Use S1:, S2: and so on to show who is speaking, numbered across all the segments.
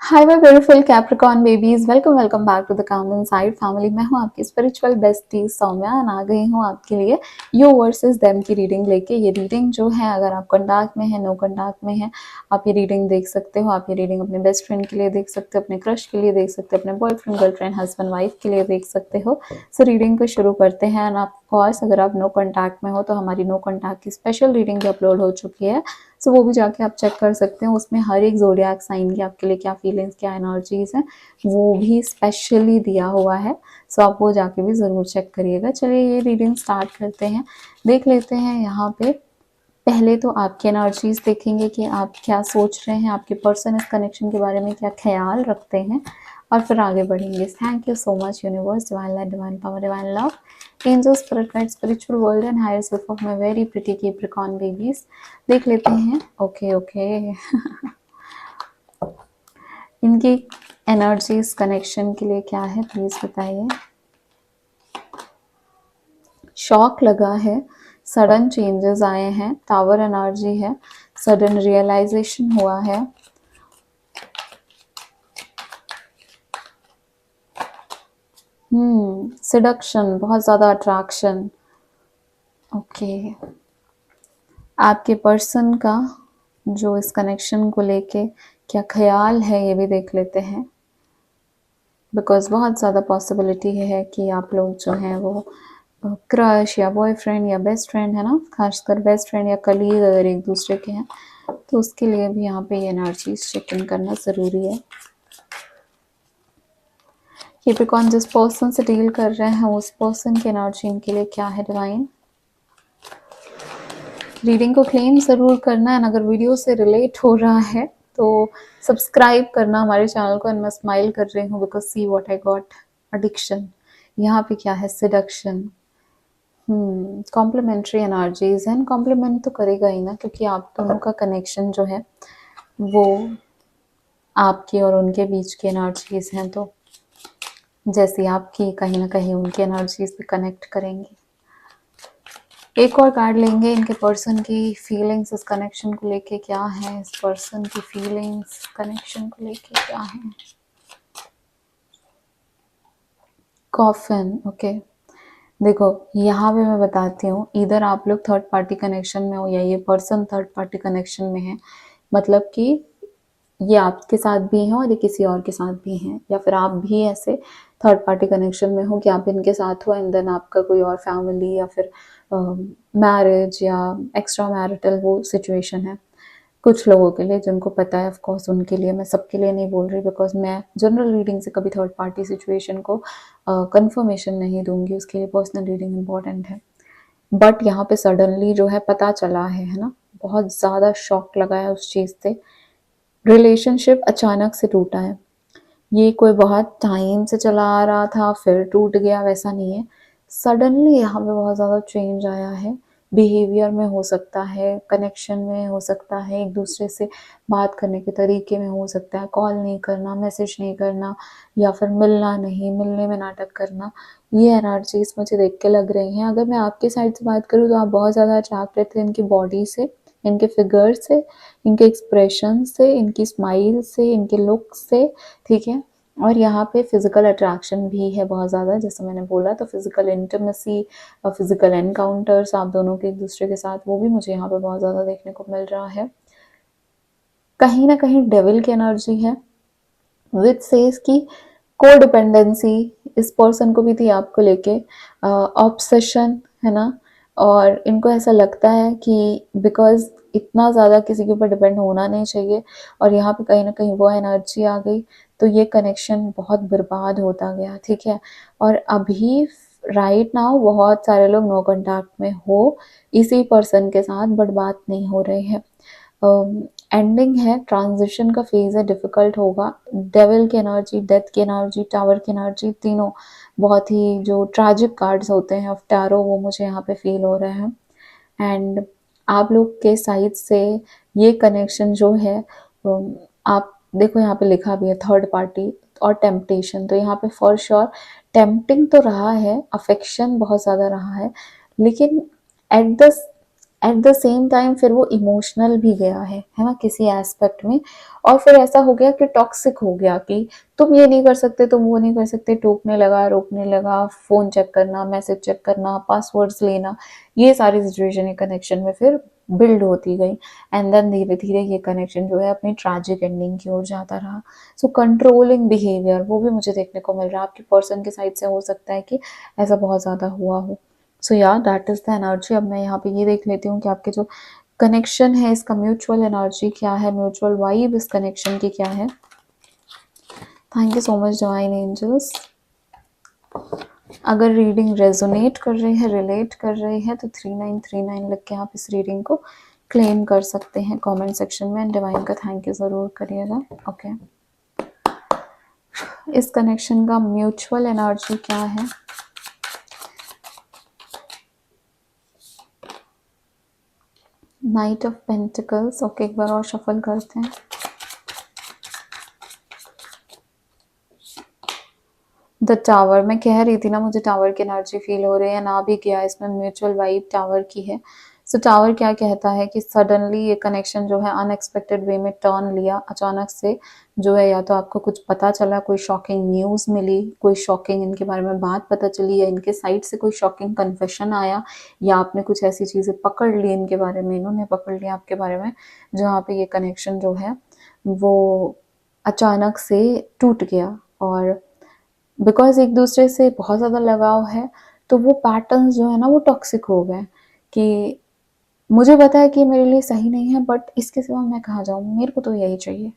S1: Hi my beautiful Capricorn babies, welcome back to the calm inside family. मैं हूं आपकी spiritual bestie Saumya और आ गई हूं आपके लिए यू वर्सेस देम की रीडिंग लेके। ये रीडिंग जो है, अगर आप कंटाक्ट में है, नो कंटाक्ट में है, आप ये रीडिंग देख सकते हो। आप ये रीडिंग अपने बेस्ट फ्रेंड के लिए देख सकते हो, अपने क्रश के लिए देख सकते हो, अपने बॉयफ्रेंड गर्लफ्रेंड हस्बैंड वाइफ के लिए देख सकते हो। सो रीडिंग को शुरू करते हैं। एंड ऑफ कोर्स अगर आप नो कंटाक्ट में हो तो हमारी नो कंटाक्ट की स्पेशल रीडिंग भी अपलोड हो चुकी है। सो वो भी जाके आप चेक कर सकते हो। उसमें हर एक ज़ोडिएक साइन की आपके लिए क्या फीलिंग्स, क्या एनर्जीज हैं, वो भी स्पेशली दिया हुआ है। सो आप वो जाके भी ज़रूर चेक करिएगा। चलिए ये रीडिंग स्टार्ट करते हैं। देख लेते हैं यहाँ पे। पहले तो आपकी एनर्जीज देखेंगे कि आप क्या सोच रहे हैं, आपके पर्सन इस कनेक्शन के बारे में क्या ख्याल रखते हैं, और फिर आगे बढ़ेंगे। Thank you so much universe, divine light, divine power, divine love, angels, spirit guide, spiritual world and higher self of my very pretty Capricorn babies. देख लेते हैं। ओके ओके इनकी एनर्जीज कनेक्शन के लिए क्या है, प्लीज बताइए। शॉक लगा है, सडन चेंजेस आए हैं, टावर एनर्जी है, सडन रियलाइजेशन हुआ है। सिडक्शन, बहुत ज्यादा अट्रैक्शन। ओके, आपके पर्सन का जो इस कनेक्शन को लेके क्या ख्याल है ये भी देख लेते हैं। बिकॉज बहुत ज़्यादा पॉसिबिलिटी है कि आप लोग जो हैं वो क्रश या बॉयफ्रेंड या बेस्ट फ्रेंड है ना, खासकर बेस्ट फ्रेंड या कलीग अगर एक दूसरे के हैं तो उसके लिए भी यहाँ पे ये एनर्जीज चेक इन करना ज़रूरी है। कैप्रिकॉर्न जिस पर्सन से डील कर रहे हैं उस पर्सन की एनर्जी इनके लिए क्या है डिवाइन। रीडिंग को क्लेम ज़रूर करना है। अगर वीडियो से रिलेट हो रहा है तो सब्सक्राइब करना हमारे चैनल को। एंड मैं स्माइल कर रही हूँ because see what I got. Addiction, यहाँ पे क्या है, सिडक्शन। कॉम्प्लीमेंट्री एनर्जीज हैं। कॉम्प्लीमेंट तो करेगा ही ना, क्योंकि आप दोनों का कनेक्शन जो है वो आपके और उनके बीच की एनर्जीज हैं, तो जैसी आपकी कहीं ना कहीं उनकी एनर्जीज भी कनेक्ट करेंगी। एक और कार्ड लेंगे। इनके पर्सन की फीलिंग्स इस कनेक्शन को लेके क्या है, इस पर्सन की फीलिंग्स कनेक्शन को लेके क्या है। Coffin, okay. देखो यहाँ पे मैं बताती हूँ, इधर आप लोग थर्ड पार्टी कनेक्शन में हो या ये पर्सन थर्ड पार्टी कनेक्शन में है। मतलब कि ये आपके साथ भी हैं और ये किसी और के साथ भी हैं, या फिर आप भी ऐसे थर्ड पार्टी कनेक्शन में हो कि आप इनके साथ हो एंड देन आपका कोई और फैमिली या फिर मैरिज या एक्स्ट्रा मैरिटल वो सिचुएशन है कुछ लोगों के लिए, जिनको पता है। ऑफ कोर्स उनके लिए, मैं सबके लिए नहीं बोल रही बिकॉज मैं जनरल रीडिंग से कभी थर्ड पार्टी सिचुएशन को कंफर्मेशन नहीं दूंगी, उसके लिए पर्सनल रीडिंग इम्पॉर्टेंट है। बट यहाँ पे सडनली जो है पता चला है ना, बहुत ज़्यादा शॉक लगा है उस चीज़ से। रिलेशनशिप अचानक से टूटा है। ये कोई बहुत टाइम से चला आ रहा था फिर टूट गया, वैसा नहीं है। सडनली यहाँ पे बहुत ज़्यादा चेंज आया है। बिहेवियर में हो सकता है, कनेक्शन में हो सकता है, एक दूसरे से बात करने के तरीके में हो सकता है, कॉल नहीं करना, मैसेज नहीं करना, या फिर मिलना नहीं, मिलने में नाटक करना। ये एनर्जीज मुझे देख के लग रही हैं। अगर मैं आपके साइड से बात करूँ तो आप बहुत ज़्यादा अट्रैक्टेड थे इनकी बॉडी से, इनके फिगर से, इनके एक्सप्रेशन से, इनकी स्माइल से, इनके लुक से, ठीक है। और यहाँ पे फिजिकल अट्रैक्शन भी है बहुत ज़्यादा, जैसे मैंने बोला। तो फिजिकल इंटीमेसी और फिजिकल एनकाउंटर्स आप दोनों के एक दूसरे के साथ, वो भी मुझे यहाँ पे बहुत ज़्यादा देखने को मिल रहा है। कहीं ना कहीं डेविल की एनर्जी है विच सेज की को डिपेंडेंसी इस पर्सन को भी थी आपको लेके, ऑब्सेशन है ना। और इनको ऐसा लगता है कि बिकॉज इतना ज़्यादा किसी के ऊपर डिपेंड होना नहीं चाहिए, और यहाँ पे कहीं ना कहीं वो एनर्जी आ गई तो ये कनेक्शन बहुत बर्बाद होता गया, ठीक है। और अभी राइट नाउ बहुत सारे लोग नो कॉन्टैक्ट में हो इसी पर्सन के साथ, बट बात नहीं हो रही है। एंडिंग है, ट्रांजिशन का फेज है, डिफिकल्ट होगा। डेविल की एनर्जी, डेथ की एनर्जी, टावर की एनर्जी, तीनों बहुत ही जो ट्रैजिक कार्ड्स होते हैं ऑफ टैरो, वो मुझे यहाँ पे फील हो रहे हैं। एंड आप लोग के साइड से ये कनेक्शन जो है, आप देखो यहाँ पे लिखा भी है थर्ड पार्टी और टेम्पटेशन, तो यहाँ पे फॉर श्योर टेम्पटिंग तो रहा है, अफेक्शन बहुत ज़्यादा रहा है, लेकिन at the at the same time फिर वो इमोशनल भी गया है ना, किसी एस्पेक्ट में, और फिर ऐसा हो गया कि टॉक्सिक हो गया कि तुम ये नहीं कर सकते, तुम वो नहीं कर सकते, टोकने लगा, रोकने लगा, फोन चेक करना, मैसेज चेक करना, पासवर्ड्स लेना, ये सारी सिचुएशन कनेक्शन में फिर बिल्ड होती गई। एंड देन धीरे धीरे ये कनेक्शन जो है अपनी ट्रैजिक एंडिंग की ओर जाता रहा। सो कंट्रोलिंग बिहेवियर वो भी मुझे देखने को मिल रहा है, आपकी पर्सन की साइड से हो सकता है कि ऐसा बहुत ज़्यादा हुआ हो। सो या दैट इज़ द एनर्जी। अब मैं यहाँ पे ये देख लेती हूँ कि आपके जो कनेक्शन है इसका म्यूचुअल एनर्जी क्या है, म्यूचुअल वाइब इस कनेक्शन की क्या है। Thank you so much divine angels. अगर रीडिंग रेजोनेट कर रही है, रिलेट कर रही है, तो 3939 लिख के आप इस रीडिंग को क्लेम कर सकते हैं कमेंट सेक्शन में। डिवाइन का थैंक यू ज़रूर करिएगा। ओके, इस कनेक्शन का म्यूचुअल एनर्जी क्या है। Knight of pentacles. ओके, एक बार और शफल करते हैं। The tower. मैं कह रही थी ना मुझे टावर की एनर्जी फील हो रही है, ना भी किया इसमें म्यूचुअल वाइब टावर की है। सो टावर क्या कहता है कि सडनली ये कनेक्शन जो है अनएक्सपेक्टेड वे में टर्न लिया, अचानक से जो है या तो आपको कुछ पता चला, कोई शॉकिंग न्यूज़ मिली, कोई शॉकिंग इनके बारे में बात पता चली, या इनके साइड से कोई शॉकिंग कन्फेशन आया, या आपने कुछ ऐसी चीज़ें पकड़ ली इनके बारे में, इन्होंने पकड़ लिया आपके बारे में, जहाँ पे ये कनेक्शन जो है वो अचानक से टूट गया। और बिकॉज एक दूसरे से बहुत ज़्यादा लगाव है, तो वो पैटर्न्स जो है ना वो टॉक्सिक हो गए कि मुझे पता है कि मेरे लिए सही नहीं है, बट इसके सिवा मैं कहाँ जाऊँ, मेरे को तो यही चाहिए,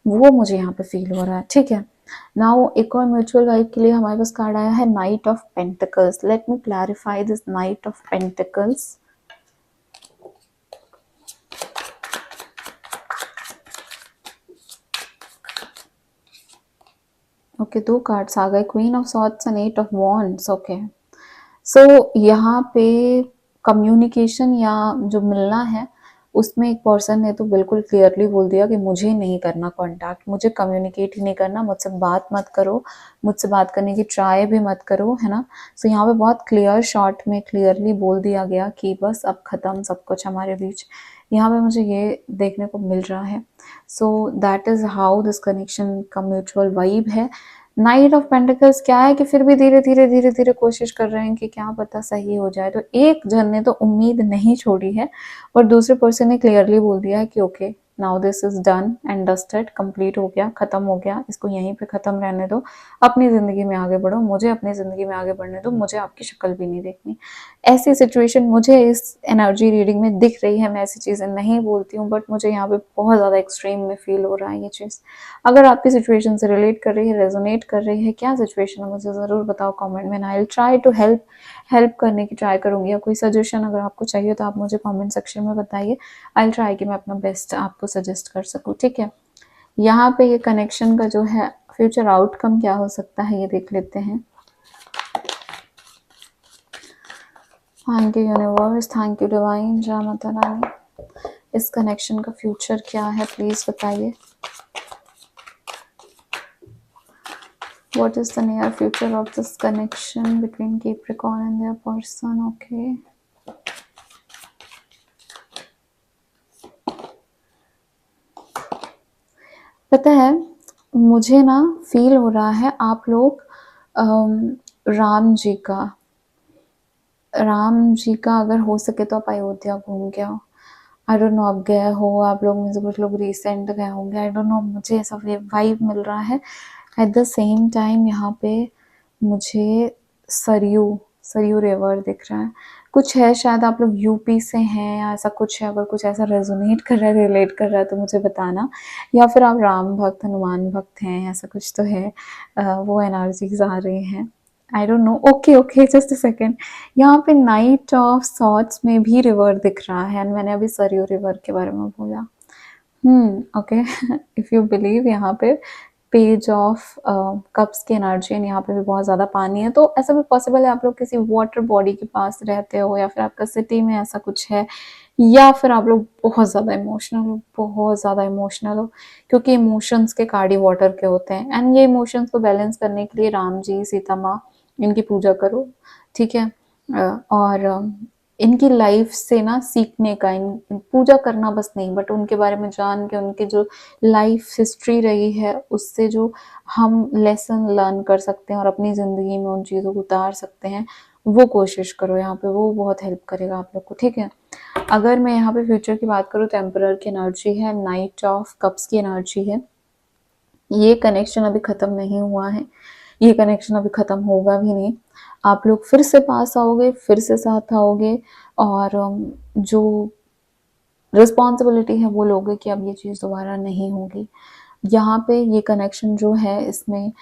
S1: वो मुझे यहाँ पे फील हो रहा है। ठीक है, नाउ एक और म्यूचुअल वाइब के लिए हमारे पास कार्ड आया है knight of pentacles. Let me clarify this knight of pentacles. Okay, दो कार्ड्स आ गए, queen of swords and eight of wands. Okay, so यहाँ पे कम्युनिकेशन या जो मिलना है उसमें एक पर्सन ने तो बिल्कुल क्लियरली बोल दिया कि मुझे नहीं करना कांटेक्ट, मुझे कम्युनिकेट ही नहीं करना, मुझसे बात मत करो, मुझसे बात करने की ट्राई भी मत करो, है ना। सो यहाँ पे बहुत क्लियर शॉर्ट में क्लियरली बोल दिया गया कि बस अब ख़त्म सब कुछ हमारे बीच। यहाँ पे मुझे ये देखने को मिल रहा है। So that is how this connection का म्यूचुअल वाइब है। नाइट ऑफ पेंटिकल्स क्या है कि फिर भी धीरे धीरे धीरे धीरे कोशिश कर रहे हैं कि क्या पता सही हो जाए। तो एक जन ने तो उम्मीद नहीं छोड़ी है, और दूसरे पर्सन ने क्लियरली बोल दिया है कि okay now this is done and dusted, complete हो गया, खत्म हो गया, इसको यहीं पे खत्म रहने दो, अपनी ज़िंदगी में आगे बढ़ो, मुझे अपनी ज़िंदगी में आगे बढ़ने दो, मुझे आपकी शक्ल भी नहीं देखनी। ऐसी सिचुएशन मुझे इस एनर्जी रीडिंग में दिख रही है। मैं ऐसी चीज़ें नहीं बोलती हूँ, बट मुझे यहाँ पे बहुत ज़्यादा एक्सट्रीम में फील हो रहा है ये चीज़। अगर आपकी सिचुएशन से रिलेट कर रही है, रेजोनेट कर रही है, क्या सिचुएशन है मुझे ज़रूर बताओ कमेंट में। I will try to help करने की ट्राई करूँगी, या कोई सजेशन अगर आपको चाहिए तो आप मुझे कमेंट सेक्शन में बताइए। आई विल ट्राई कि मैं अपना बेस्ट आपको सजेस्ट कर सकूँ। ठीक है, यहाँ पे ये कनेक्शन का जो है फ्यूचर आउटकम क्या हो सकता है ये देख लेते हैं। Thank you universe, thank you divine, जय माता रानी। इस कनेक्शन का फ्यूचर क्या है प्लीज बताइए। What is the near future of this connection between Capricorn and their person? Okay. पता है मुझे ना फील हो रहा है आप लोग राम जी का अगर हो सके तो आप अयोध्या घूम के आओ। आई डोंट नो आप गए हो, आप लोग में से कुछ लोग रिसेंट गए होंगे, आई डोंट नो, मुझे ऐसा वाइब मिल रहा है। एट द सेम टाइम यहाँ पे मुझे सरयू सरयू रिवर दिख रहा है। कुछ है, शायद आप लोग यूपी से हैं या ऐसा कुछ है। अगर कुछ ऐसा रेजोनेट कर रहा है, रिलेट कर रहा है तो मुझे बताना, या फिर आप राम भक्त हनुमान भक्त हैं, ऐसा कुछ तो है। वो एनर्जीज आ रही हैं, I don't know. Okay okay, just a second, यहाँ पे नाइट ऑफ सॉर्ट्स में भी रिवर दिख रहा है, एंड मैंने अभी सरयू रिवर के बारे में बोला। ओके, इफ़ यू बिलीव यहाँ पे पेज ऑफ कप्स की एनर्जी है, यहाँ पे भी बहुत ज़्यादा पानी है, तो ऐसा भी पॉसिबल है आप लोग किसी वाटर बॉडी के पास रहते हो, या फिर आपका सिटी में ऐसा कुछ है, या फिर आप लोग बहुत ज़्यादा इमोशनल हो, बहुत ज़्यादा इमोशनल हो, क्योंकि इमोशंस के कार्ड ही वाटर के होते हैं। एंड ये इमोशंस को बैलेंस करने के लिए राम जी, सीता माँ, इनकी पूजा करो, ठीक है। और इनकी लाइफ से ना सीखने का, पूजा करना बस नहीं, बट उनके बारे में जान के, उनके जो लाइफ हिस्ट्री रही है उससे जो हम लेसन लर्न कर सकते हैं और अपनी ज़िंदगी में उन चीज़ों को उतार सकते हैं, वो कोशिश करो यहाँ पे, वो बहुत हेल्प करेगा आप लोग को, ठीक है। अगर मैं यहाँ पे फ्यूचर की बात करूँ तो एम्परर की एनर्जी है, नाइट ऑफ कप्स की एनर्जी है। ये कनेक्शन अभी ख़त्म नहीं हुआ है, ये कनेक्शन अभी ख़त्म होगा भी नहीं। आप लोग फिर से पास आओगे, फिर से साथ आओगे और जो रिस्पॉन्सिबिलिटी है वो लोगे कि अब ये चीज़ दोबारा नहीं होगी। यहाँ पे ये कनेक्शन जो है इसमें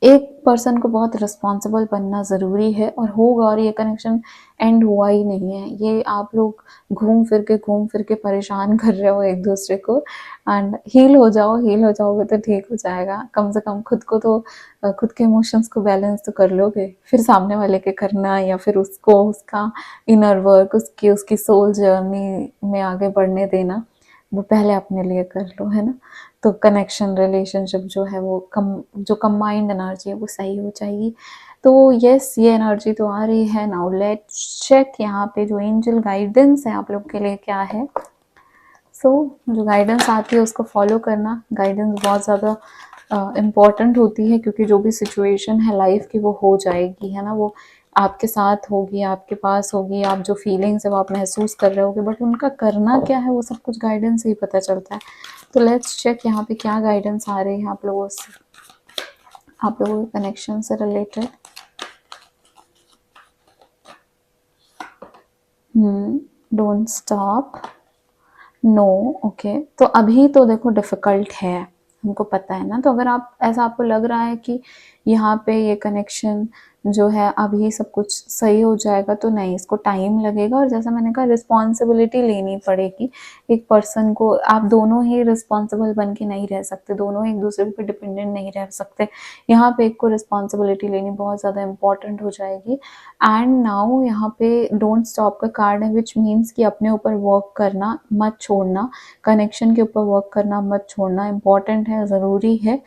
S1: एक पर्सन को बहुत रिस्पॉन्सिबल बनना ज़रूरी है और होगा, और ये कनेक्शन एंड हुआ ही नहीं है। ये आप लोग घूम फिर के परेशान कर रहे हो एक दूसरे को, एंड हील हो जाओ, हील हो जाओगे तो ठीक हो जाएगा। कम से कम खुद को तो खुद के इमोशंस को बैलेंस तो कर लोगे, फिर सामने वाले के करना या फिर उसको उसका इनर वर्क, उसकी सोल जर्नी में आगे बढ़ने देना, वो पहले अपने लिए कर लो, है ना। तो कनेक्शन रिलेशनशिप जो है वो जो कंबाइंड एनर्जी है वो सही हो जाएगी। तो यस, ये एनर्जी तो आ रही है। नाउ लेट्स चेक यहाँ पे जो एंजल गाइडेंस है आप लोग के लिए क्या है। जो गाइडेंस आती है उसको फॉलो करना। गाइडेंस बहुत ज़्यादा इम्पॉर्टेंट होती है, क्योंकि जो भी सिचुएशन है लाइफ की वो हो जाएगी, है ना, वो आपके साथ होगी, आपके पास होगी। आप जो फीलिंग्स है वो आप महसूस कर रहे होगे, बट उनका करना क्या है वो सब कुछ गाइडेंस से ही पता चलता है। तो लेट्स चेक यहाँ पे क्या गाइडेंस आ रही है आप लोगों से, आप लोगों के कनेक्शन से related. Don't stop, no, okay. तो अभी तो देखो डिफ़िकल्ट है, हमको पता है ना। तो अगर आप ऐसा आपको लग रहा है कि यहाँ पे ये कनेक्शन जो है अभी सब कुछ सही हो जाएगा, तो नहीं, इसको टाइम लगेगा। और जैसा मैंने कहा, रिस्पॉन्सिबिलिटी लेनी पड़ेगी एक पर्सन को। आप दोनों ही रिस्पॉन्सिबल बन के नहीं रह सकते, दोनों एक दूसरे पे डिपेंडेंट नहीं रह सकते। यहाँ पे एक को रिस्पॉन्सिबिलिटी लेनी बहुत ज़्यादा इंपॉर्टेंट हो जाएगी। एंड नाउ यहाँ पे डोंट स्टॉप का कार्ड है, विच मीन्स कि अपने ऊपर वर्क करना मत छोड़ना, कनेक्शन के ऊपर वर्क करना मत छोड़ना, इम्पॉर्टेंट है, ज़रूरी है।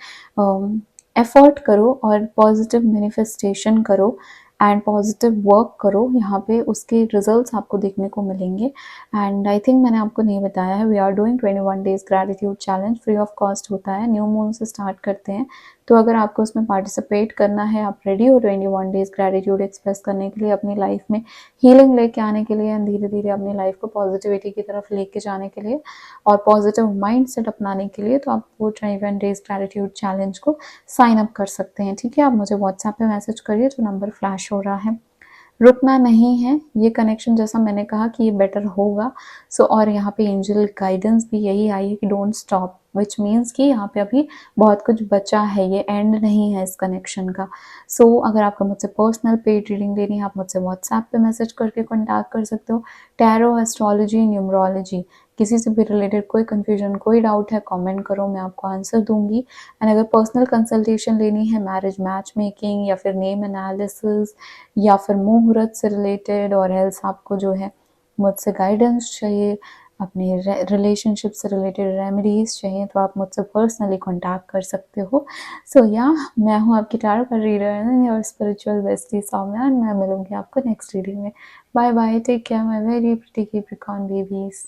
S1: एफर्ट करो और पॉजिटिव मैनिफेस्टेशन करो एंड पॉजिटिव वर्क करो, यहाँ पे उसके रिजल्ट्स आपको देखने को मिलेंगे। एंड आई थिंक मैंने आपको नहीं बताया है, we are doing 21 days gratitude challenge, free of cost होता है, न्यू मून से स्टार्ट करते हैं। तो अगर आपको उसमें पार्टिसिपेट करना है, आप रेडी हो 21 डेज ग्रैटिट्यूड एक्सप्रेस करने के लिए, अपनी लाइफ में हीलिंग लेके आने के लिए, धीरे धीरे अपनी लाइफ को पॉजिटिविटी की तरफ लेके जाने के लिए और पॉजिटिव माइंड सेट अपनाने के लिए, तो आप वो 21 डेज ग्रैटिट्यूड चैलेंज को साइन अप कर सकते हैं, ठीक है। आप मुझे व्हाट्सएप पे मैसेज करिए, जो नंबर फ्लैश हो रहा है। रुकना नहीं है, ये कनेक्शन जैसा मैंने कहा कि ये बेटर होगा। और यहाँ पे एंजल गाइडेंस भी यही आई है कि डोंट स्टॉप, विच मीन्स कि यहाँ पे अभी बहुत कुछ बचा है, ये एंड नहीं है इस कनेक्शन का। अगर आपको मुझसे पर्सनल पेड रीडिंग लेनी है, आप मुझसे व्हाट्सएप पे मैसेज करके कॉन्टैक्ट कर सकते हो। टैरो, एस्ट्रोलॉजी, न्यूमरोलॉजी, किसी से भी रिलेटेड कोई कन्फ्यूजन, कोई डाउट है, कमेंट करो, मैं आपको आंसर दूंगी। एंड अगर पर्सनल कंसल्टेशन लेनी है, मैरिज मैच मेकिंग या फिर नेम एनालिसिस या फिर मुहूर्त से रिलेटेड, और एल्स आपको जो है मुझसे गाइडेंस चाहिए, अपने रिलेशनशिप से रिलेटेड रेमेडीज चाहिए, तो आप मुझसे पर्सनली कांटेक्ट कर सकते हो। या मैं हूँ आपकी टैरो का रीडर और स्पिरिचुअल बेस्टी सौम्या, मैं मिलूंगी आपको नेक्स्ट रीडिंग में। Bye bye, take care my very pretty Capricorn babies.